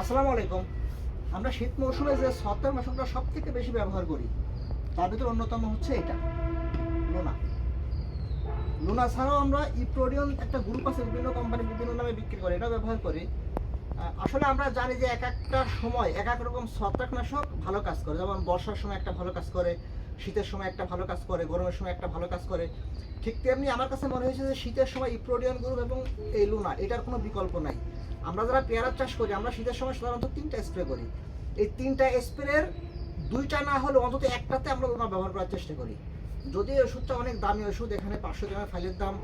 আসসালামু আলাইকুম। আমরা শীত মৌসুমে যে ছত্রাকনাশকটা সব থেকে বেশি ব্যবহার করি তার ভিতরে অন্যতম হচ্ছে এটা, লুনা। লুনা ছাড়াও আমরা ইপ্রোডিয়ন একটা গ্রুপ আছে, বিভিন্ন কোম্পানি বিভিন্ন নামে বিক্রি করে, এটা ব্যবহার করি। আসলে আমরা জানি যে এক একটা সময় এক এক রকম ছত্রাকনাশক ভালো কাজ করে। যেমন বর্ষার সময় একটা ভালো কাজ করে, শীতের সময় একটা ভালো কাজ করে, গরমের সময় একটা ভালো কাজ করে। ঠিক তেমনি আমার কাছে মনে হয়েছে যে শীতের সময় ইপ্রোডিয়ন গ্রুপ এবং এই লুনা এটার কোনো বিকল্প নাই। আমরা যারা পেয়ারা চাষ করি আমরা শীতের সময় সাধারণত 3টা স্প্রে করি। এই 3টা স্প্রের 2টা না হলে অন্তত একটাতে আমরা লুনা ব্যবহার করার চেষ্টা করি। যদি ওষুধটা অনেক দামি ওষুধ, এখানে 500 গ্রামের ফাইলের দাম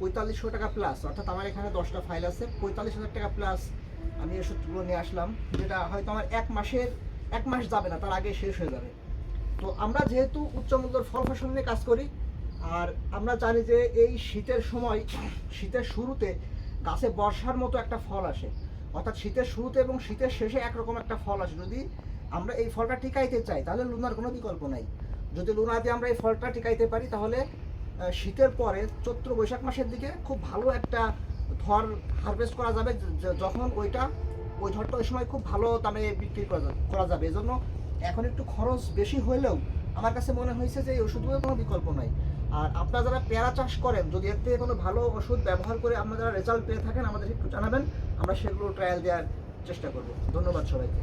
4500 টাকা প্লাস, অর্থাৎ আমার এখানে 10টা ফাইল আছে, 45,000 টাকা প্লাস আমি ওষুধগুলো নিয়ে আসলাম, যেটা হয়তো আমার এক মাস যাবে না, তার আগে শেষ হয়ে যাবে। তো আমরা যেহেতু উচ্চমূল্যের ফল ফসল নিয়ে কাজ করি, আর আমরা জানি যে এই শীতের সময়, শীতের শুরুতে গাছে বর্ষার মতো একটা ফল আসে, অর্থাৎ শীতের শুরুতে এবং শীতের শেষে একরকম একটা ফল আসে। যদি আমরা এই ফলটা টিকাইতে চাই তাহলে লুনার কোনো বিকল্প নাই। যদি লুনা দিয়ে আমরা এই ফলটা টিকাইতে পারি তাহলে শীতের পরে চৈত্র বৈশাখ মাসের দিকে খুব ভালো একটা ধর হারভেস্ট করা যাবে, যখন ওই ধরটা ওই সময় খুব ভালো দামে বিক্রি করা যাবে। এজন্য এখন একটু খরচ বেশি হলেও আমার কাছে মনে হয়েছে যে এই ওষুধগুলোর কোনো বিকল্প নাই। আর আপনারা যারা পেয়ারা চাষ করেন, যদি এর থেকে কোনো ভালো ওষুধ ব্যবহার করে আপনারা রেজাল্ট পেয়ে থাকেন আমাদের একটু জানাবেন, আমরা সেগুলো ট্রায়াল দেওয়ার চেষ্টা করব। ধন্যবাদ সবাইকে।